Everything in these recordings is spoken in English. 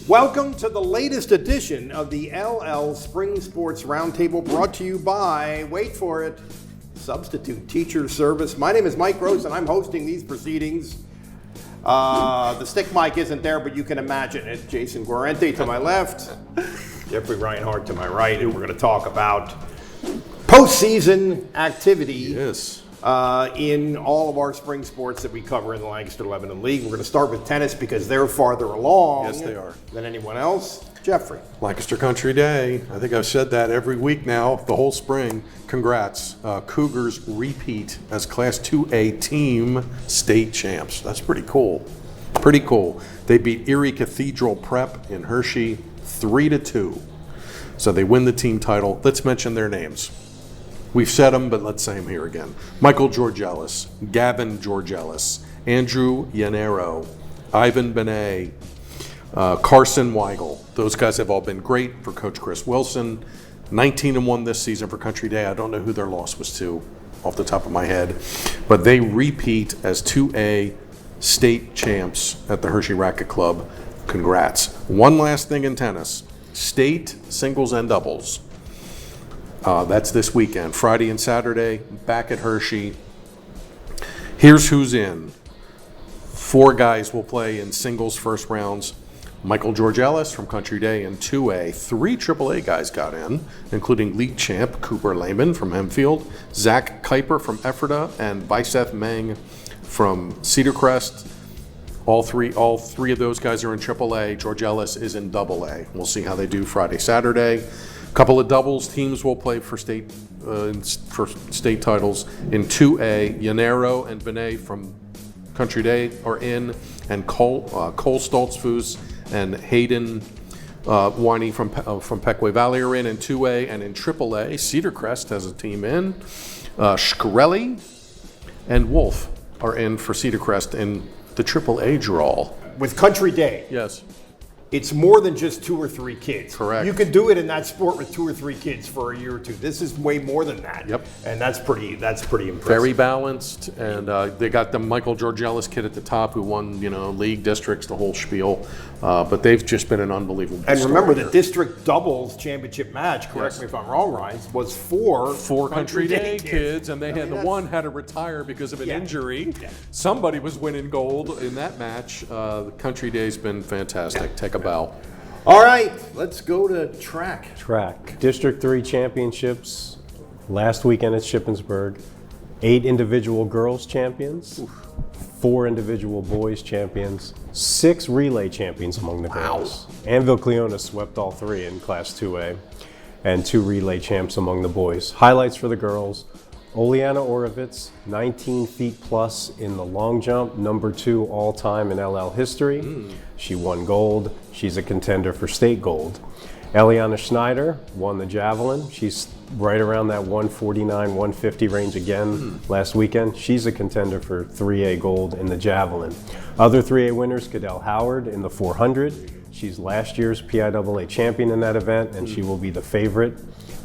Welcome to the latest edition of the LL Spring Sports Roundtable, brought to you by, wait for it, Substitute Teacher Service. My name is Mike Rose, and I'm hosting these proceedings. The stick mic isn't there, but you can imagine it. Jason Guarente to my left, Jeffrey Reinhardt to my right, and we're going to talk about postseason activity. Yes. In all of our spring sports that we cover in the Lancaster Lebanon League. We're going to start with tennis because they're farther along Yes, they are. than anyone else. Jeffrey. Lancaster Country Day. I think I've said that every week now, the whole spring. Congrats. Cougars repeat as Class 2A team state champs. That's pretty cool. Pretty cool. They beat Erie Cathedral Prep in Hershey 3-2. So they win the team title. Let's mention their names. We've said them, but let's say them here again. Michael Georgelis, Gavin Georgelis, Andrew Yanero, Ivan Benet, Carson Weigel. Those guys have all been great for Coach Chris Wilson. 19-1 this season for Country Day. I don't know who their loss was to off the top of my head. But they repeat as 2A state champs at the Hershey Racquet Club. Congrats. One last thing in tennis. State singles and doubles. That's this weekend, Friday and Saturday, back at Hershey. Here's who's in. 4 guys will play in singles first rounds. Michael Georgelis from Country Day in 2A. 3 AAA guys got in, including league champ Cooper Lehman from Hempfield, Zach Kuiper from Ephrata, and Biseth Meng from Cedar Crest. All three of those guys are in AAA. Georgelis is in AA. We'll see how they do Friday, Saturday. Couple of doubles teams will play for state titles in 2A. Yanero and Benet from Country Day are in, and Cole Stoltzfus and Hayden Winey from Pequay Valley are in 2A, and in AAA, Cedar Crest has a team in. Shkreli and Wolf are in for Cedar Crest in the AAA draw. With Country Day, Yes. it's more than just 2 or 3 kids. Correct. You could do it in that sport with 2 or 3 kids for a year or two. This is way more than that. Yep. And that's pretty impressive. Very balanced, and they got the Michael Georgelis kid at the top who won, league districts, the whole spiel. But they've just been an unbelievable And remember, story the district doubles championship match, correct me if I'm wrong, Ryan, was for 4 Country Day kids, and they had one had to retire because of an injury. Yeah. Somebody was winning gold in that match. The Country Day's been fantastic. Take a bow. All right, let's go to track. District 3 championships last weekend at Shippensburg. 8 individual girls champions, 4 individual boys champions, 6 relay champions among the girls. Anvil Cleona swept all 3 in Class 2A, and 2 relay champs among the boys. Highlights for the girls: Oleana Orovitz, 19 feet plus in the long jump, number 2 all-time in LL history. She won gold. She's a contender for state gold. Eliana Schneider won the javelin. She's right around that 149, 150 range again last weekend. She's a contender for 3A gold in the javelin. Other 3A winners: Cadell Howard in the 400. She's last year's PIAA champion in that event, and she will be the favorite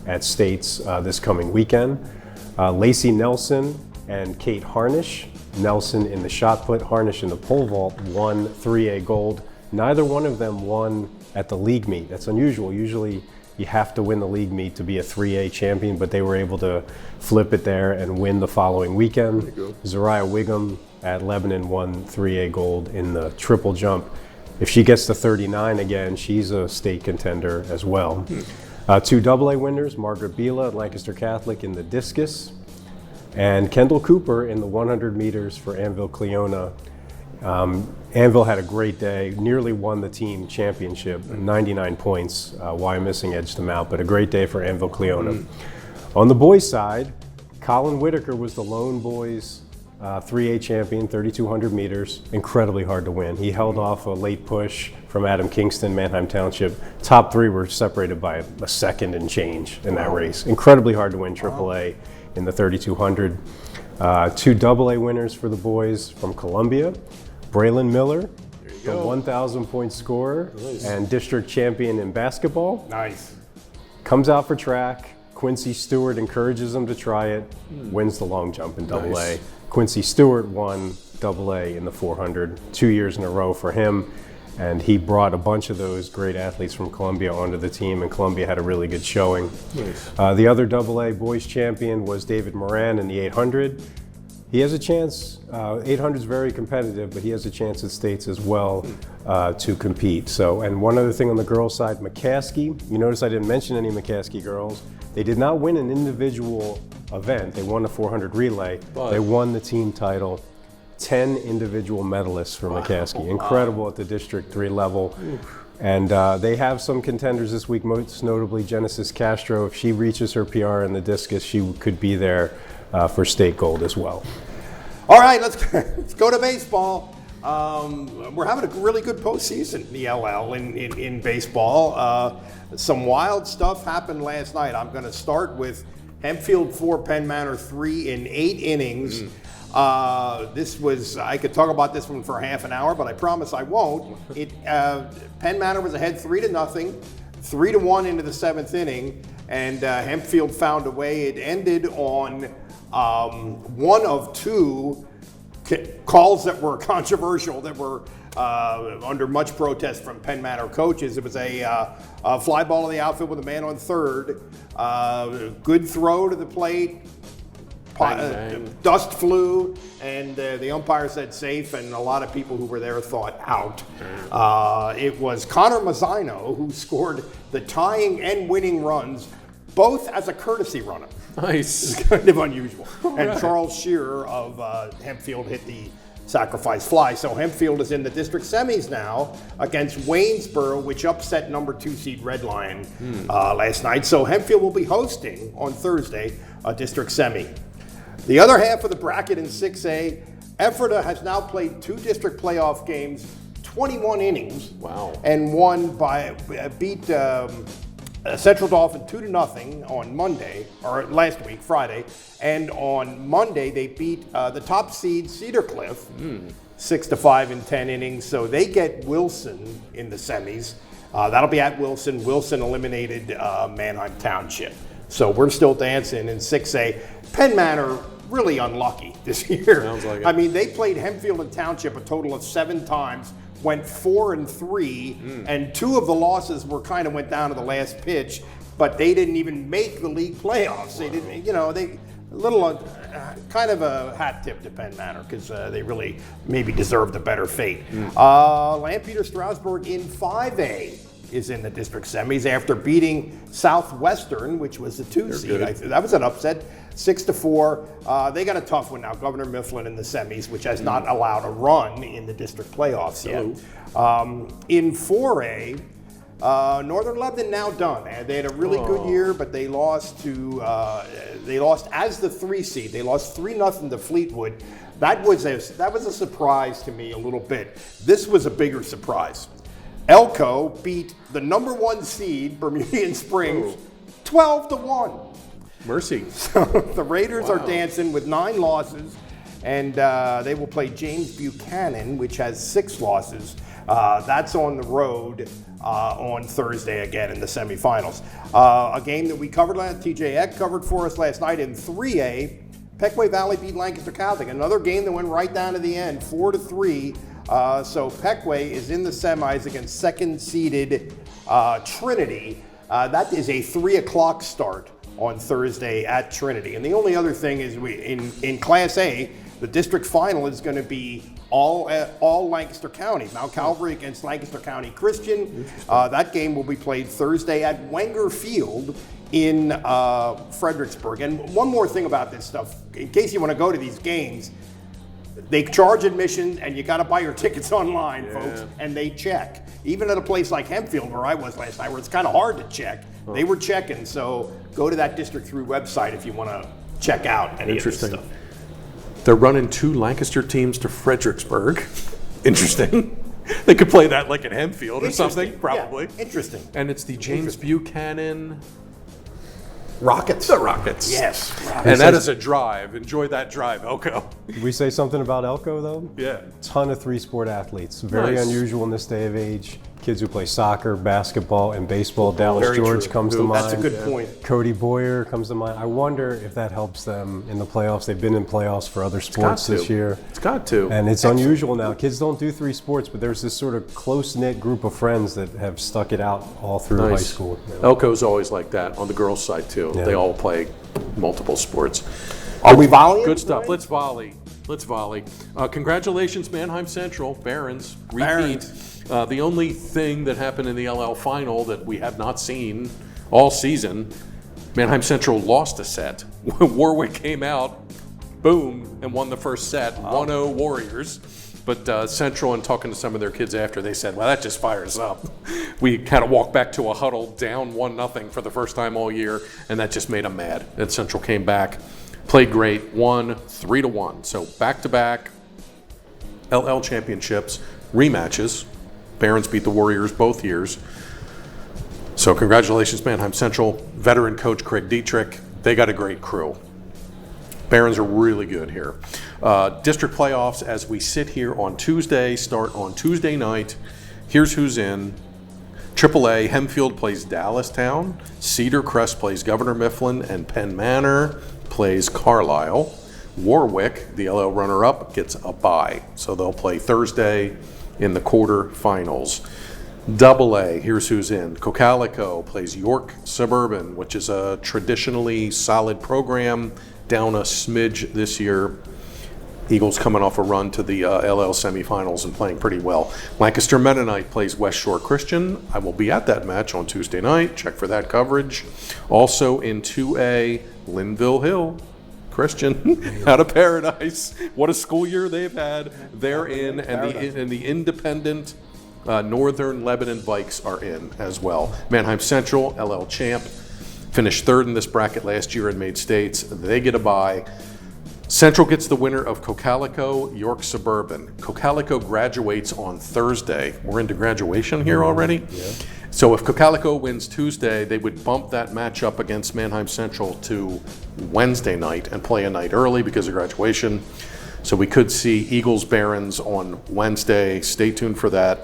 at states this coming weekend. Lacey Nelson and Kate Harnish. Nelson in the shot put, Harnish in the pole vault, won 3A gold. Neither one of them won at the league meet. That's unusual. Usually you have to win the league meet to be a 3A champion, but they were able to flip it there and win the following weekend. Zariah Wiggum at Lebanon won 3A gold in the triple jump. If she gets to 39 again, she's a state contender as well. 2 AA winners: Margaret Bila at Lancaster Catholic in the discus, and Kendall Cooper in the 100 meters for Anvil Cleona. Anvil had a great day, nearly won the team championship, 99 points. Wyomissing edged them out, but a great day for Anvil Cleona. On the boys' side, Colin Whitaker was the lone boys 3A champion, 3,200 meters, incredibly hard to win. He held off a late push from Adam Kingston, Manheim Township. Top 3 were separated by a second and change in that race. Incredibly hard to win AAA in the 3,200. 2 AA winners for the boys from Columbia: Braylon Miller, the 1,000 point scorer and district champion in basketball. Nice. Comes out for track. Quincy Stewart encourages him to try it, wins the long jump in AA. Nice. Quincy Stewart won AA in the 400 2 years in a row for him. And he brought a bunch of those great athletes from Columbia onto the team, and Columbia had a really good showing. Nice. The other AA boys champion was David Moran in the 800. He has a chance. 800 is very competitive, but he has a chance at states as well to compete. So, and one other thing on the girls' side, McCaskey. You notice I didn't mention any McCaskey girls. They did not win an individual event. They won the 400 relay. But they won the team title. 10 individual medalists for McCaskey. Incredible at the District 3 level. And they have some contenders this week, most notably Genesis Castro. If she reaches her PR in the discus, she could be there for state gold as well. All right, let's go to baseball. We're having a really good postseason in the LL in baseball. Some wild stuff happened last night. I'm going to start with Hempfield 4, Penn Manor 3 in 8 innings. I could talk about this one for half an hour, but I promise I won't. Penn Manor was ahead 3-0, 3-1 into the 7th inning, and Hempfield found a way. It ended on one of 2 calls that were controversial, that were under much protest from Penn Manor coaches. It was a fly ball in the outfield with a man on third, good throw to the plate. Dust flew, and the umpire said safe, and a lot of people who were there thought out. It was Connor Mazzino who scored the tying and winning runs, both as a courtesy runner. Nice. It's kind of unusual. And Charles Shearer of Hempfield hit the sacrifice fly. So Hempfield is in the district semis now against Waynesboro, which upset number 2 seed Red Lion last night. So Hempfield will be hosting on Thursday a district semi. The other half of the bracket in 6A, Ephrata has now played 2 district playoff games, 21 innings. Wow. And beat Central Dauphin 2-0 on Monday, or last week, Friday. And on Monday, they beat the top seed Cedar Cliff 6-5 in 10 innings. So they get Wilson in the semis. That'll be at Wilson. Wilson eliminated Manheim Township. So we're still dancing in 6A. Penn Manor really unlucky this year. Sounds like it. I mean, they played Hempfield and Township a total of 7 times, went 4-3, and 2 of the losses went down to the last pitch, but they didn't even make the league playoffs. They didn't, kind of a hat tip to Penn Manor, because they really maybe deserved a better fate. Lampeter Strasburg in 5A is in the district semis after beating Southwestern, which was the 2 seed. That was an upset, 6-4. They got a tough one now. Governor Mifflin in the semis, which has not allowed a run in the district playoffs yet. In 4A, Northern Lebanon now done. They had a really good year, but they lost as the 3 seed. They lost 3-0 to Fleetwood. That was a surprise to me a little bit. This was a bigger surprise. Elko beat the number 1 seed, Bermudian Springs, 12-1. Mercy. So the Raiders are dancing with 9 losses, and they will play James Buchanan, which has 6 losses. That's on the road on Thursday again in the semifinals. A game that we covered TJ Eck covered for us last night in 3A. Pequay Valley beat Lancaster Country. Another game that went right down to the end, 4-3. So Pequay is in the semis against 2nd-seeded Trinity. That is a 3 o'clock start on Thursday at Trinity. And the only other thing is in Class A, the district final is going to be all Lancaster County. Mount Calvary against Lancaster County Christian. That game will be played Thursday at Wenger Field in Fredericksburg. And one more thing about this stuff, in case you want to go to these games, they charge admission, and you got to buy your tickets online, folks, and they check. Even at a place like Hempfield, where I was last night, where it's kind of hard to check, they were checking. So go to that District 3 website if you want to check out any of this stuff. They're running 2 Lancaster teams to Fredericksburg. Interesting. They could play that like at Hempfield or something, probably. Yeah, interesting. And it's the James Buchanan Rockets. The Rockets. Yes. And that is a drive. Enjoy that drive, Elko. Did we say something about Elko, though? Yeah. Ton of 3-sport athletes. Very Nice. unusual in this day of age. kids who play soccer, basketball, and baseball. Dallas Very George true. comes to mind. That's a good point. Cody Boyer comes to mind. I wonder if that helps them in the playoffs. They've been in playoffs for other sports this year. It's got to. And it's unusual now. Kids don't do 3 sports, but there's this sort of close-knit group of friends that have stuck it out all through high school. Elko's always like that on the girls' side, too. Yeah. They all play multiple sports. Are we volleying? Good stuff. Let's volley. Congratulations, Mannheim Central, Barons. Repeat. Barons. The only thing that happened in the LL final that we have not seen all season, Mannheim Central lost a set. Warwick came out, boom, and won the first set, 1-0 Warriors. But Central, and talking to some of their kids after, they said, well, that just fires up. We kind of walked back to a huddle, down 1-0 for the first time all year, and that just made them mad. And Central came back, played great, won 3-1. So back-to-back LL championships, rematches. Barons beat the Warriors both years. So congratulations, Mannheim Central. Veteran coach Craig Dietrich. They got a great crew. Barons are really good here. District playoffs as we sit here on Tuesday, start on Tuesday night. Here's who's in. AAA, Hempfield plays Dallastown. Cedar Crest plays Governor Mifflin, and Penn Manor plays Carlisle. Warwick, the LL runner-up, gets a bye. So they'll play Thursday in the quarterfinals. AA, here's who's in. Cocalico plays York Suburban, which is a traditionally solid program, down a smidge this year. Eagles coming off a run to the LL semifinals and playing pretty well. Lancaster Mennonite plays West Shore Christian. I will be at that match on Tuesday night. Check for that coverage. Also in 2A, Linville Hill Christian out of Paradise. What a school year they've had. They're in, and the independent Northern Lebanon Vikes are in as well. Mannheim Central, LL champ, finished third in this bracket last year and made states. They get a bye. Central gets the winner of Cocalico, York Suburban. Cocalico graduates on Thursday. We're into graduation here already. Yeah. So if Cocalico wins Tuesday, they would bump that matchup against Mannheim Central to Wednesday night and play a night early because of graduation. So we could see Eagles Barons on Wednesday. Stay tuned for that.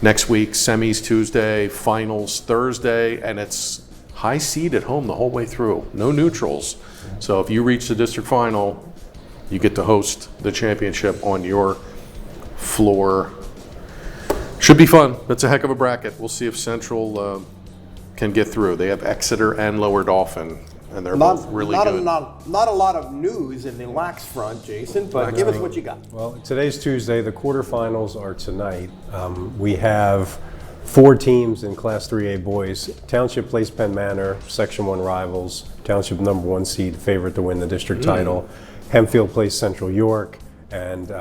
Next week, semis Tuesday, finals Thursday, and it's high seed at home the whole way through. No neutrals. So if you reach the district final, you get to host the championship on your floor. Should be fun. That's a heck of a bracket. We'll see if Central can get through. They have Exeter and Lower Dauphin, and they're both really good. Not a lot of news in the lax front, Jason, but give us what you got. Well, today's Tuesday. The quarterfinals are tonight. We have 4 teams in Class 3A boys. Township plays Penn Manor, Section 1 rivals. Township number 1 seed, favorite to win the district title. Hempfield plays Central York, and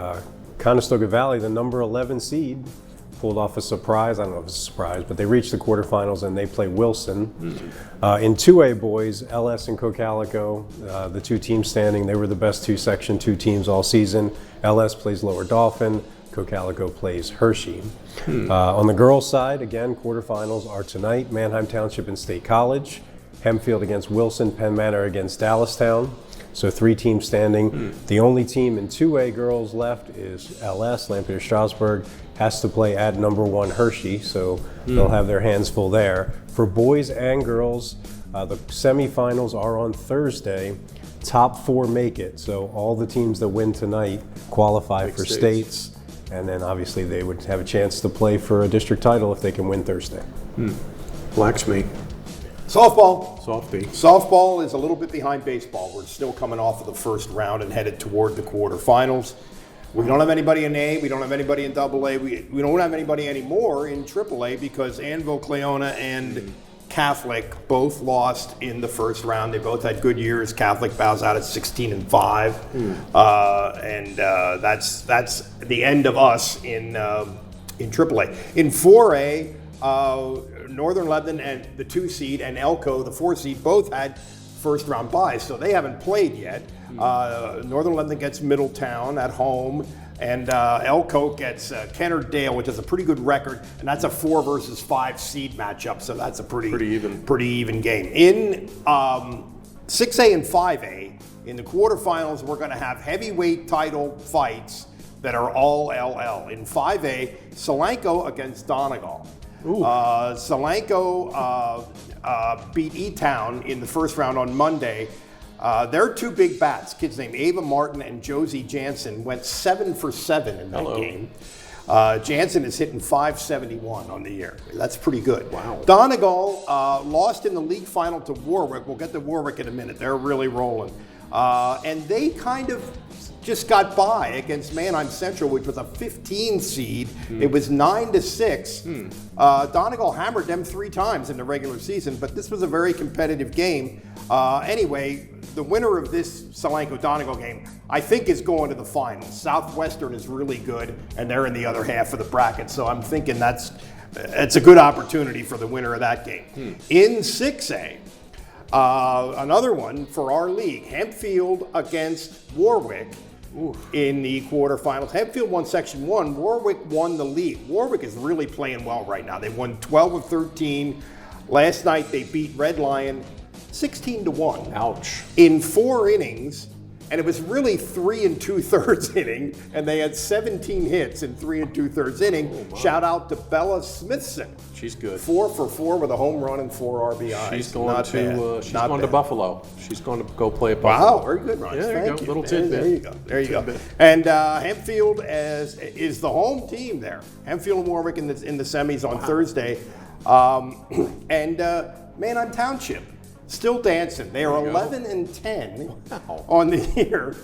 Conestoga Valley, the number 11 seed, pulled off a surprise. I don't know if it's a surprise, but they reached the quarterfinals and they play Wilson. In 2A boys, LS and Cocalico, the 2 teams standing, they were the best 2 Section 2 teams all season. LS plays Lower Dauphin. Cocalico plays Hershey. On the girls' side, again, quarterfinals are tonight. Mannheim Township and State College. Hempfield against Wilson. Penn Manor against Dallastown. So 3 teams standing. The only team in 2A girls left is LS, Lampeter Strasburg, has to play at number 1 Hershey, so they'll have their hands full there. For boys and girls, the semifinals are on Thursday. Top 4 make it, so all the teams that win tonight qualify for states. And then obviously they would have a chance to play for a district title if they can win Thursday. Black's me. Softball. Softy. Softball is a little bit behind baseball. We're still coming off of the first round and headed toward the quarterfinals. We don't have anybody in A. We don't have anybody in AA. We don't have anybody anymore in AAA because Anvil, Cleona, and Catholic both lost in the first round. They both had good years. Catholic bows out at 16-5, and that's the end of us in AAA. In 4A, Northern Lebanon and the 2 seed and Elko, the 4 seed, both had first round byes, so they haven't played yet. Northern Lebanon gets Middletown at home, and Elko gets Kennardale, which is a pretty good record, and that's a 4 versus 5 seed matchup, so that's a pretty even game. In 6A and 5A, in the quarterfinals, we're going to have heavyweight title fights that are all LL. In 5A, Solanco against Donegal. Solanco beat E-Town in the first round on Monday. Their two big bats, kids named Ava Martin and Josie Jansen, went 7 for 7 in that game. Jansen is hitting .571 on the year. That's pretty good. Wow. Donegal lost in the league final to Warwick. We'll get to Warwick in a minute. They're really rolling. And they kind of just got by against Mannheim Central, which was a 15 seed. It was 9-6. Donegal hammered them 3 times in the regular season, but this was a very competitive game. Anyway, the winner of this Solanco-Donegal game, I think, is going to the finals. Southwestern is really good, and they're in the other half of the bracket, so I'm thinking it's a good opportunity for the winner of that game. In 6A, another one for our league, Hempfield against Warwick in the quarterfinals. Hempfield won Section 1. Warwick won the league. Warwick is really playing well right now. They won 12 of 13. Last night they beat Red Lion 16-1. Ouch. In 4 innings, and it was really 3 2/3 inning, and they had 17 hits in 3 2/3 inning. Shout out to Bella Smithson. She's good. 4 for 4 with a home run and 4 RBIs. She's going to Buffalo. She's going to go play at Wow, Buffalo. very good, Ron. Yeah, there you Thank go. you. Little tidbit. There you go. There you go. And Hempfield is the home team there. Hempfield and Warwick in the semis on Thursday. Mannheim Township still dancing. They are 11-10 on the year.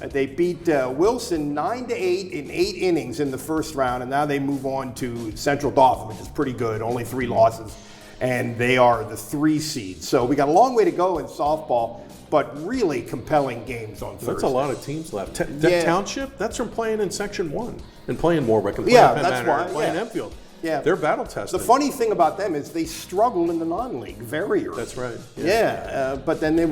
They beat Wilson 9-8 in 8 innings in the first round, and now they move on to Central Dauphin, which is pretty good. Only 3 losses, and they are the 3 seed. So we got a long way to go in softball, but really compelling games on Thursday. That's a lot of teams left. Yeah. Township, that's from playing in Section 1 and playing Warwick and playing Penn that's Manor why. and playing Hempfield. Yeah. They're battle tested. The funny thing about them is they struggled in the non-league very early. That's right. But then they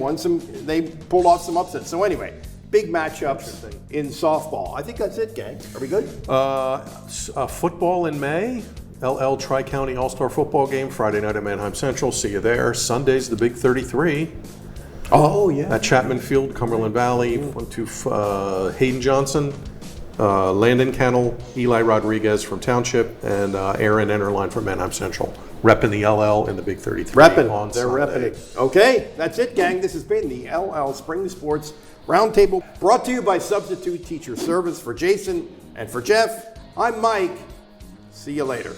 they pulled off some upsets. So anyway, big matchups in softball. I think that's it, gang. Are we good? Football in May. LL Tri-County All-Star Football Game, Friday night at Mannheim Central. See you there. Sunday's the Big 33. Oh, yeah. At Chapman Field, Cumberland Valley. Went to Hayden Johnson, Landon Kennel, Eli Rodriguez from Township, and Aaron Enterline from Mannheim Central. Repping the LL in the Big 33 on They're Sunday. repping it. Okay, that's it, gang. This has been the LL Spring Sports Roundtable, brought to you by Substitute Teacher Service. For Jason and for Jeff, I'm Mike. See you later.